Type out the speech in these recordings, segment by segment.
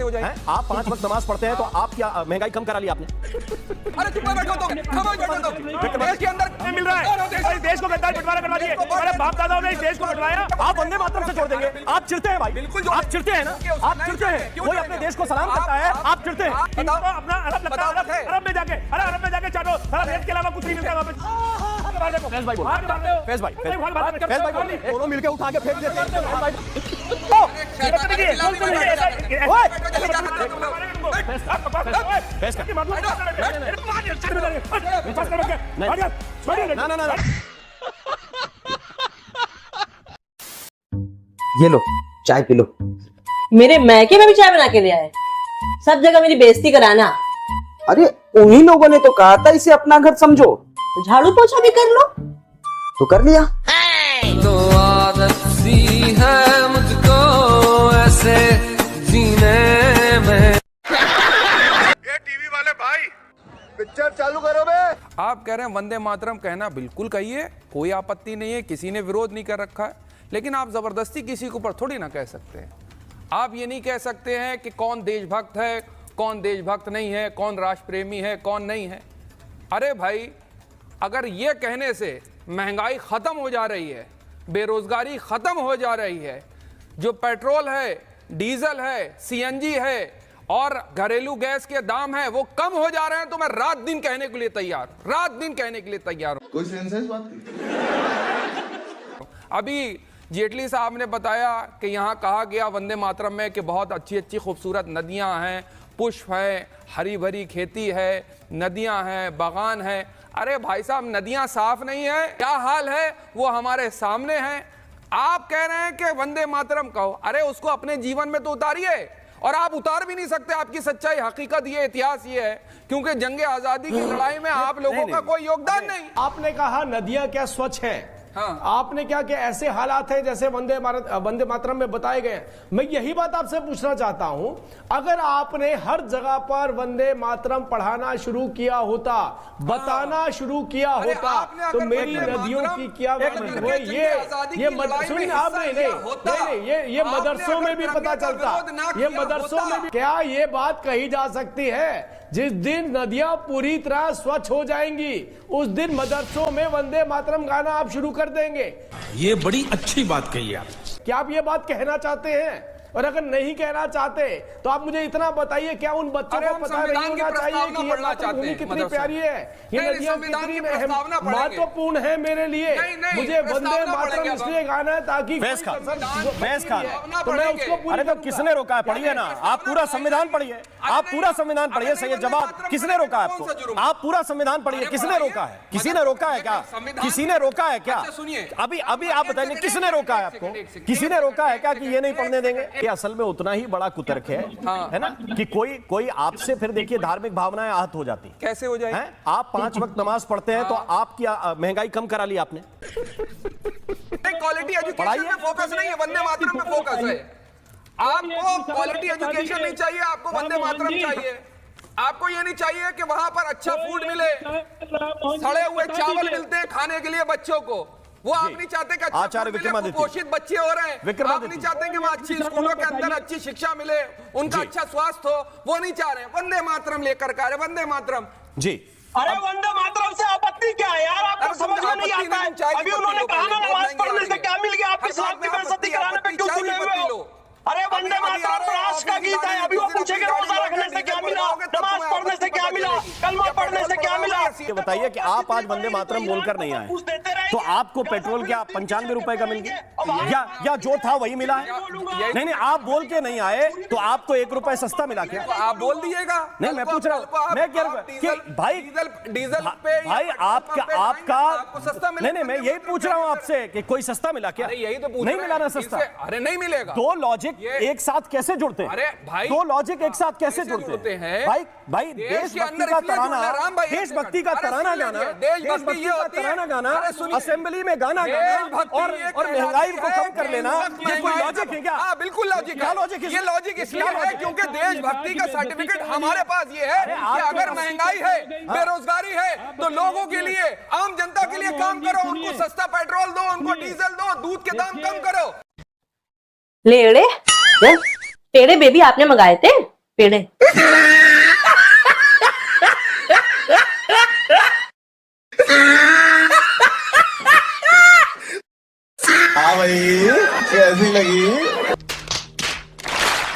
कैसे हो जाए? आप 5 वक्त नमाज पढ़ते हैं तो आप क्या महंगाई कम करा ली आपने? अरे चुप बैठो तुम, खामोश बैठो तुम। देश के अंदर मिल रहा है, देश को गद्दार बंटवारा करवा दिए। अरे बाप दादाओं ने इस देश को बंटवाया। आप वंदे मातरम से छोड़ देंगे? आप चिढ़ते हैं भाई, बिल्कुल आप चिढ़ते हैं ना, आप चिढ़ते हैं। कोई अपने देश को सलाम करता है, आप चिढ़ते हैं। अपना अरब लगता है, अरब में जाके चाटो, सारा देश के अलावा कुछ नहीं मिलता वहाँ पे। फैज भाई बोलो, फैज भाई दोनों मिलके उठा के फेंक देते हैं। ना ये लो चाय पी लो। मेरे मैके में भी चाय बना के ले आए, सब जगह मेरी बेइज्जती कराना। अरे उन्हीं लोगों ने तो कहा था इसे अपना घर समझो। तो झाड़ू पोछा भी कर लो। तो कर लिया। तो आदत सी है मुझको ऐसे जीने में। ये टीवी वाले भाई पिक्चर चालू करो बे। आप कह रहे हैं वंदे मातरम कहना बिल्कुल कहिए, कोई आपत्ति नहीं है, किसी ने विरोध नहीं कर रखा है, लेकिन आप जबरदस्ती किसी के ऊपर थोड़ी ना कह सकते हैं। आप ये नहीं कह सकते हैं कि कौन देशभक्त है, कौन देशभक्त नहीं है, कौन राष्ट्र प्रेमी है, कौन नहीं है। अरे भाई, अगर ये कहने से महंगाई खत्म हो जा रही है, बेरोजगारी खत्म हो जा रही है, जो पेट्रोल है, डीजल है, सीएनजी है और घरेलू गैस के दाम है वो कम हो जा रहे हैं, तो मैं रात दिन कहने के लिए तैयार, रात दिन कहने के लिए तैयार हूं। कोई सेंस है इस बात की? अभी जेटली साहब ने बताया कि यहाँ कहा गया वंदे मातरम में कि बहुत अच्छी अच्छी खूबसूरत नदियाँ हैं, पुष्प है, हरी भरी खेती है, नदियाँ हैं, बागान है। अरे भाई साहब, नदियाँ साफ नहीं है, क्या हाल है वो हमारे सामने है। आप कह रहे हैं कि वंदे मातरम कहो, अरे उसको अपने जीवन में तो उतारिए। और आप उतार भी नहीं सकते, आपकी सच्चाई, हकीकत ये, इतिहास ये है, क्योंकि जंगे आजादी की लड़ाई में आप लोगों का कोई योगदान नहीं। आपने कहा नदियां क्या स्वच्छ हैं? हाँ। आपने क्या कि ऐसे हालात हैं जैसे वंदे मातरम में बताए गए। मैं यही बात आपसे पूछना चाहता हूं, अगर आपने हर जगह पर वंदे मातरम पढ़ाना शुरू किया होता, बताना शुरू किया होता, तो मेरी नदियों की क्या सुनिए आप, नहीं ये मदरसों में भी पता चलता, ये मदरसों में भी। क्या ये बात कही जा सकती है जिस दिन नदियां पूरी तरह स्वच्छ हो जाएंगी उस दिन मदरसों में वंदे मातरम गाना आप शुरू कर देंगे? ये बड़ी अच्छी बात कही आप। क्या आप ये बात कहना चाहते हैं? और अगर नहीं कहना चाहते तो आप मुझे इतना बताइए, क्या उन बच्चों को पता नहीं होना चाहिए कि ये मातृभूमि कितनी प्यारी है, ये नदियां कितनी महत्वपूर्ण है मेरे लिए? मुझे वंदे मातरम इसलिए गाना है ताकि तो मैं उसको। अरे तो किसने रोका है? पढ़िए ना, आप पूरा संविधान पढ़िए, आप पूरा संविधान पढ़िए। सही जवाब, किसने रोका है आपको? आप पूरा संविधान पढ़िए, किसने रोका है? किसी ने रोका है क्या? किसी ने रोका है क्या? अभी आप बताइए, किसने रोका है आपको? किसी ने रोका है क्या कि ये नहीं पढ़ने देंगे? ये असल में उतना ही बड़ा कुतर्क है ना, कि कोई आपसे फिर देखिए धार्मिक भावनाएं आहत हो जाती। कैसे हो जाए? आप 5 वक्त नमाज पढ़ते हैं तो आप क्या महंगाई कम करा ली आपने? क्वालिटी एजुकेशन में फोकस नहीं है, वंदे मातरम में फोकस है। आपको क्वालिटी एजुकेशन नहीं चाहिए, आपको वंदे मातरम चाहिए। आपको ये नहीं चाहिए कि वहां पर अच्छा फूड मिले, सड़े हुए चावल मिलते हैं खाने के लिए बच्चों को, वो आप नहीं चाहते कि आचार्य विक्रमादित्य कुपोषित बच्चे हो रहे हैं, आप नहीं चाहते कि वहाँ अच्छी स्कूलों के अंदर अच्छी शिक्षा मिले, उनका अच्छा स्वास्थ्य हो, वो नहीं चाह रहे। वंदे मातरम लेकर का रहे, वंदे मातरम जी। अरे वंदे मातरम से आपत्ति क्या है यार? आपको समझ में नहीं आता है? अभी उन्होंने कहा ना नमाज पढ़ने से क्या मिल गया, आपकी सलात की बेइज्जती कराने पे क्यों तुले हुए हो? अरे वंदे मातरम राष्ट्र का गीत है, अभी वो पूछेंगे रोजा रखने से क्या मिला, नमाज पढ़ने से क्या मिला, कलमा पढ़ने से क्या मिला? ये बताइए कि आप आज वंदे मातरम बोलकर नहीं आए तो आपको पेट्रोल क्या 95 रुपए का मिल गया, या जो था वही मिला है? नहीं, आप बोल के नहीं आए तो आपको 1 रुपए सस्ता मिला क्या? आप बोल दीजिएगा। नहीं, मैं पूछ रहा हूँ, मैं क्या भाई डीजल पे भाई आपका सस्ता मिला? नहीं, मैं यही पूछ रहा हूँ आपसे कि कोई सस्ता मिला क्या? यही तो नहीं मिला ना सस्ता। अरे नहीं मिलेगा। दो लॉजिक एक साथ कैसे जुड़ते हैं? अरे भाई, दो लॉजिक एक साथ कैसे जुड़ते हैं? भाई देशभक्ति का तराना, देशभक्ति का तराना गाना, देशभक्ति का तराना गाना, असेंबली में गाना गाना और महंगाई को कम कर लेना, ये कोई लॉजिक है क्या? हाँ बिल्कुल लॉजिक है। ये लॉजिक इसलिए है क्योंकि देशभक्ति का सर्टिफिकेट हमारे पास ये है कि अगर महंगाई है, बेरोजगारी है, तो लोगों के लिए, आम जनता के लिए काम करो, उनको सस्ता पेट्रोल दो, उनको डीजल दो, दूध के दाम कम करो। लेड़े टेढ़े बेबी आपने मंगाए थे? पेड़े। हाँ भाई, कैसी लगी?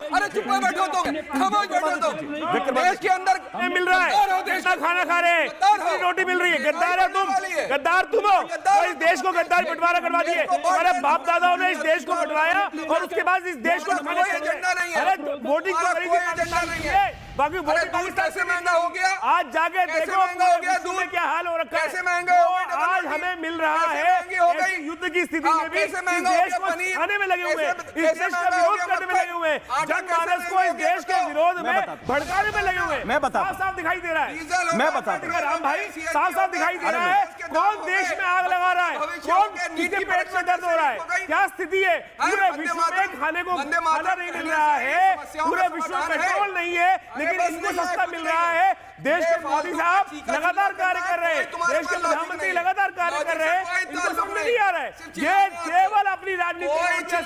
अरे चुप में बैठो तुम, खामोश बैठो तुम। देश के अंदर मिल रहा है, कितना खाना खा रहे हैं, कितनी रोटी मिल रही है। गद्दार है तुम, गद्दार तुम हो। और इस देश को गद्दार बंटवारा करवा दिए। हमारे बाप दादाओं ने इस देश को बंटवाया और उसके बाद इस देश को एजेंडा नहीं है। अरे वोटिंग तो करेगी, एजेंडा नहीं है। बाकी वोटिंग दूध कैसे महंगा हो गया? आज जाके देखो महंगा हो गया दूध, क्या हाल हो रखा है। कैसे महंगा हो गया? आज हमें मिल रहा है युद्ध की स्थिति में भी इस देश को खाने में लगे हुए हैं, इस देश का विरोध करने में लगे हुए हैं, जनमानस को इस देश के विरोध में भड़काने में लगे हुए हैं। मैं बता, साफ साफ दिखाई दे रहा है। मैं बता राम भाई, साफ साफ दिखाई दे रहा है कौन देश में आग लगा रहा है, कौन किसके पेट में दर्द हो रहा है, क्या स्थिति है। पूरे विश्व में खाने को खाना नहीं मिल रहा है, पूरे विश्व में पेट्रोल नहीं है, लेकिन इनको सस्ता मिल रहा है। देश के मोदी साहब लगातार कार्य कर रहे हैं, देश के प्रधानमंत्री लगातार कार्य कर रहे हैं, इनको समझ नहीं आ रहा है। ये केवल अपनी राजनीति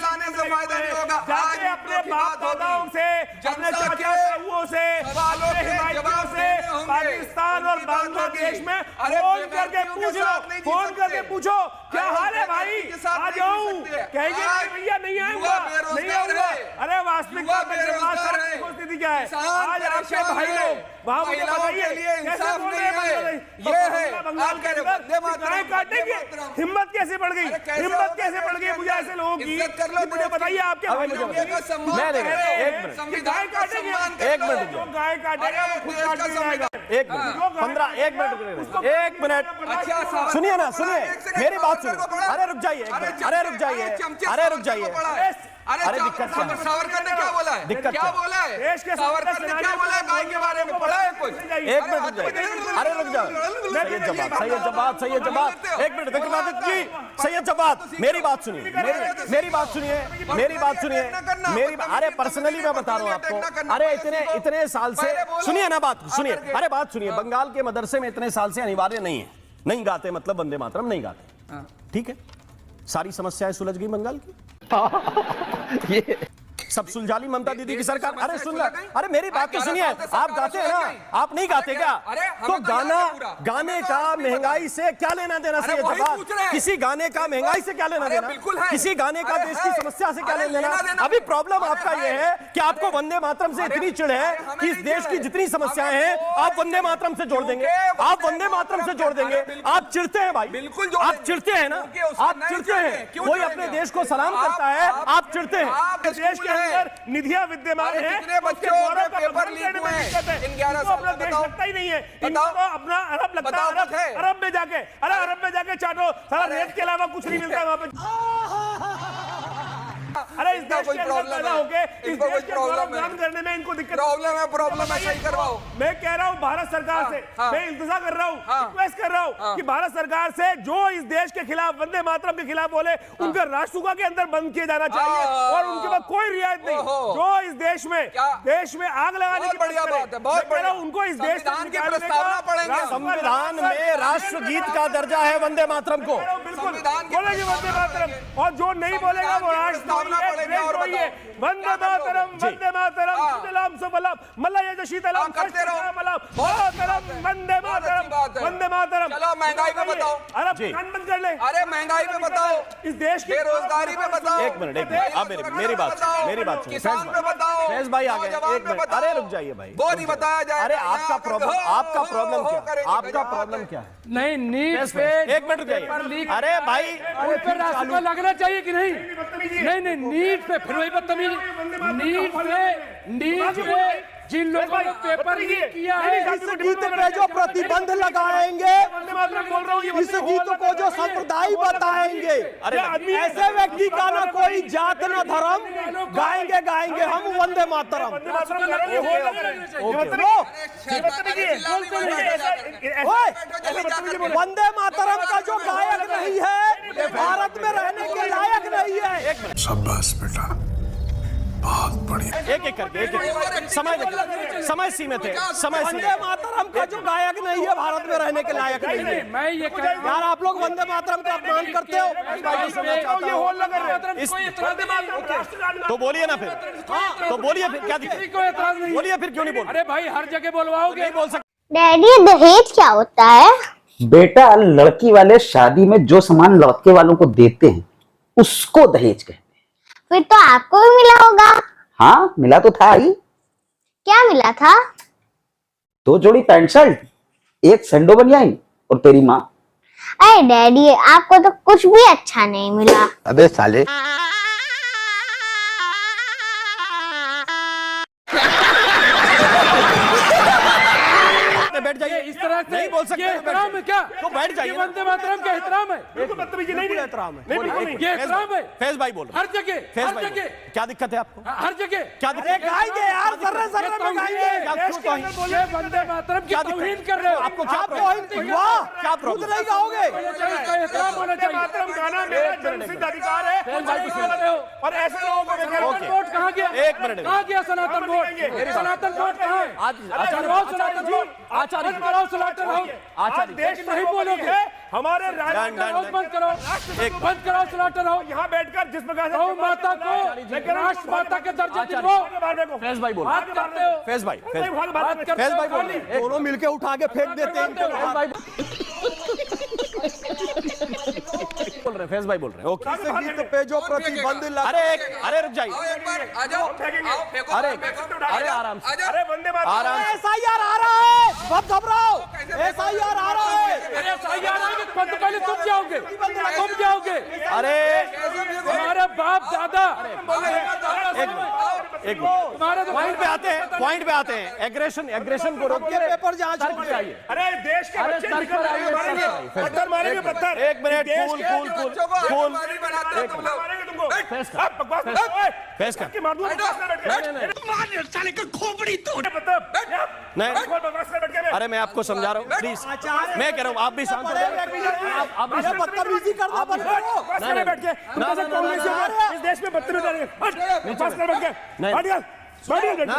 जाके अपने बाप दादाओं से, अपने चाचा ताऊओं से, अपने हिमायतियों से पाकिस्तान और बांग्लादेश में फोन करके पूछ लो, फोन करके पूछो क्या हाल है भाई, आ जाऊं, कहेंगे भैया नहीं आऊंगा, नहीं आऊंगा। अरे वास्तविकता में स्थिति क्या है आज आपके भाई लोग वहां मुझे बताइए कैसे बोल रहे हैं, ये है बंगाल के अंदर गाय काटेंगे। हिम्मत कैसे बढ़ गई, हिम्मत कैसे बढ़ गई मुझे ऐसे लोगों की, मुझे बताइए आपके भाई लोग गाय काटेंगे, एक मिनट, गाय काटेगा वो खुद काट के जाएगा। एक मिनट, 15 एक मिनट सुनिए ना, सुनिए मेरी बात सुनिए। अरे रुक जाइए, अरे रुक जाइए, अरे रुक जाइए। अरे दिक्कत क्या है? सावरकर ने क्या बोला है? दिक्कत क्या बोला है? देश के सावरकर ने क्या बोला है गाय के बारे में, पढ़ा है कुछ? एक मिनट रुक जाइए, अरे रुक जाओ। सैयद जवाद, सैयद जवाद, सैयद जवाद, एक मिनट विक्रमादित्य जी, सैयद जवाद मेरी बात सुनिए, मेरी बात सुनिए, मेरी बात सुनिए, मेरी अरे पर्सनली मैं बता रहा हूँ आपको। अरे इतने साल से सुनिए ना, बात सुनिए, अरे बात सुनिए। बंगाल के मदरसे में इतने साल से अनिवार्य नहीं है, नहीं गाते, मतलब वंदे मातरम नहीं गाते, ठीक है। सारी समस्याएं सुलझ गई बंगाल की, ये सब सुलझा ली ममता दीदी की सरकार। अरे सुन लो, अरे मेरी बात तो सुनिए, आप गाते हैं ना, आप नहीं गाते क्या? तो गाने का महंगाई से क्या लेना देना? सैयद जवाद, किसी गाने का महंगाई से क्या लेना देना? किसी गाने का देश की समस्या से क्या लेना देना? अभी प्रॉब्लम आपका ये है कि आपको वंदे मातरम से इतनी चिढ़ है कि इस देश की जितनी समस्याएं हैं आप वंदे मातरम से जोड़ देंगे, आप वंदे मातरम से जोड़ देंगे। आप चिढ़ते हैं भाई, बिल्कुल आप चिढ़ते हैं ना, आप चिढ़ते हैं। कोई अपने देश को सलाम करता है, आप चिढ़ते हैं। देश के निधियां विद्यमान है, कितने बच्चों के पेपर लीक हुए हैं इन 11 साल अपना देश लगता ही नहीं है, इनको अपना अरब लगता है। अरब में जाके, अरे अरब में जाके चाटो, सारा रेत के अलावा कुछ नहीं मिलता वहां पे। अरे इस देश के अंदर पैदा होके इस देश के काम करने में इनको दिक्कत प्रॉब्लम है, सही करवाओ। मैं कह रहा हूँ भारत सरकार से, मैं इंतजार कर रहा हूँ, रिक्वेस्ट कर रहा हूँ कि भारत सरकार से जो इस देश के खिलाफ, वंदे मातरम के खिलाफ बोले, उनका राष्ट्रसभा के अंदर बंद किया जाना चाहिए और उनके पास कोई रियायत नहीं। जो इस देश में आग लगाने की बढ़िया बात है, बहुत बढ़िया। उनको इस देश की प्रस्तावना पढ़ेंगे। संविधान में राष्ट्रगीत का दर्जा है वंदे मातरम को, बिल्कुल बोलेंगे वंदे मातरम, और जो नहीं बोलेगा वो राष्ट्र वंदे मातरम, वंदे मातरम, सुजलाम सुफलाम मलयज शीतलाम मातरम, वंदे मातरम, वंदे मातरम। चलो महंगाई पे बताओ, अरे बंद कर ले, अरे महंगाई पे बताओ, इस देश की बेरोजगारी पे बताओ। एक मिनट, आप मेरी बात सुनिए, किसान पे बताओ, फैज भाई आ गए, एक मिनट, अरे रुक जाइए भाई, वो नहीं बताया जाए। अरे आपका प्रॉब्लम क्या, आपका प्रॉब्लम क्या है? नहीं नीट पे एक मिनट रुक जाइए, अरे भाई रास्ता लगना चाहिए कि नहीं? नहीं नीट पे फिर वही बदतमीजी, नीट पे जिन लोगों ने पेपर लीक किया है, इस गीत पे जो प्रतिबंध लगाएंगे, इस गीत को जो संप्रदाय बताएंगे, ऐसे व्यक्ति का ना कोई जात ना धर्म, गाएंगे हम वंदे मातरम। वंदे मातरम का जो गायक नहीं है भारत में रहने के लायक नहीं है। शाबाश बेटा, बहुत बढ़िया। एक करके समय सीमित है, समय वंदे मातरम मातरम का जो गायक नहीं है भारत में रहने के लायक नहीं है। मैं ये कह यार आप लोग वंदे मातरम का अपमान करते हो। तो बोलिए ना फिर, तो बोलिए फिर, क्या दिक्कत? कोई एतराज नहीं, बोलिए फिर, क्यों नहीं बोल? अरे भाई हर जगह बोलवाओगे, नहीं बोल सकते। डैडी दहेज क्या होता है? बेटा लड़की वाले शादी में जो सामान लड़के वालों को देते हैं उसको दहेज कहते हैं। फिर तो आपको भी मिला होगा। हाँ मिला तो था ही। क्या मिला था? 2 जोड़ी पैंट शर्ट, 1 सैंडो बनियाइन और तेरी माँ। अरे डैडी आपको तो कुछ भी अच्छा नहीं मिला। अबे साले। बैठ जाइए, इस तरह से नहीं बोल सकते। ये एहतराम है क्या? तो बैठ जाइए। ये वंदे मातरम का एहतराम है। बदतमीजी नहीं एहतराम है। ये एहतराम है। फैज भाई बोल, हर जगह, फैज हर भाई जगह, क्या दिक्कत है आपको? हर जगह क्या दिक्कत? गाएंगे यार, सर्रे सर्रे में गाएंगे। ये वंदे मातरम की तौहीन कर रहे हो। आपको क्या वाह, क्या प्रॉब्लम? नहीं गाओगे? इसका एहतराम होना चाहिए। मातरम गाना मेरा जन्मसिद्ध अधिकार है और ऐसे लोगों को सनातन वोट कहाँ गया? 1 मिनट। कहाँ गया सनातन वोट? सनातन वोट कहाँ है? करवाओ सनातन वोट, आचार्य कराओ सनातन वोट। आज देश नहीं बोलोगे, हमारे बंद करो सनातन वोट। यहाँ बैठकर जिस प्रकार से गौ माता को राष्ट्र माता के दर्जे दिलवाओ। फैज भाई बोल, बात करते हो, फैज भाई, बात करते फैज हो भाई बोल, खाली। दोनों मिलके उठा के फेंक देते हैं इनको। बोल रहे, फैज भाई बोल रहे, ओके। गीत पे जो प्रतिबंध लगा। अरे रुक जाइए, अरे आराम से, अरे वंदे मातरम आराम से। SIR आ रहा है, मत घबराओ, SIR आ रहा है। अरे SIR आएंगे तो पहले तुम जाओगे, तुम जाओगे। अरे हमारे बाप दादा एक पॉइंट पे आते हैं, पॉइंट पे आते हैं। एग्रेशन को रोकिए। पेपर जांच सर पे आइए। अरे देश के बच्चे निकल आएंगे, मारेंगे, पत्थर मारेंगे, पत्थर। 1 मिनट, कूल। मारेंगे तुमको। फैज कर, आप बकवास मत करो। फैज कर। कि मार दूंगा, बकवास कर बैठ के। नहीं, साले का खोपड़ी तोड़। नहीं, बकवास कर बैठ के। अरे मैं आपको समझा रहा हूँ, प्लीज। मैं कह रहा हूँ आप भी शांत हो जाओ। आप भी बदतमीजी करना बंद करो। बकवास कर बैठ के। तुम कैसे कांग्रेस हो? इस देश में बदतमीजी करेंगे। बकवास कर बैठ के। बैठ गया। ना।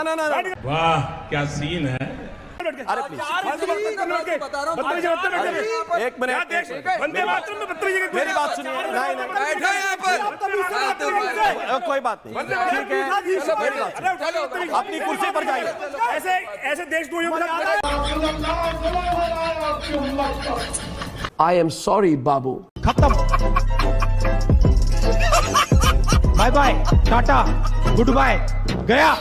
वाह क्या सीन है। अरे प्लीज, बदतमीजी 1 मिनट। वंदे मातरम में बदतमीजी मेरी बात सुनिए। नहीं, कोई बात नहीं, ठीक है, मेरी बात सुनिए। अपनी कुर्सी पर जाइए। ऐसे देशद्रोहियों के आई एम सॉरी बाबू। खत्म, bye bye, tata, good bye, गया।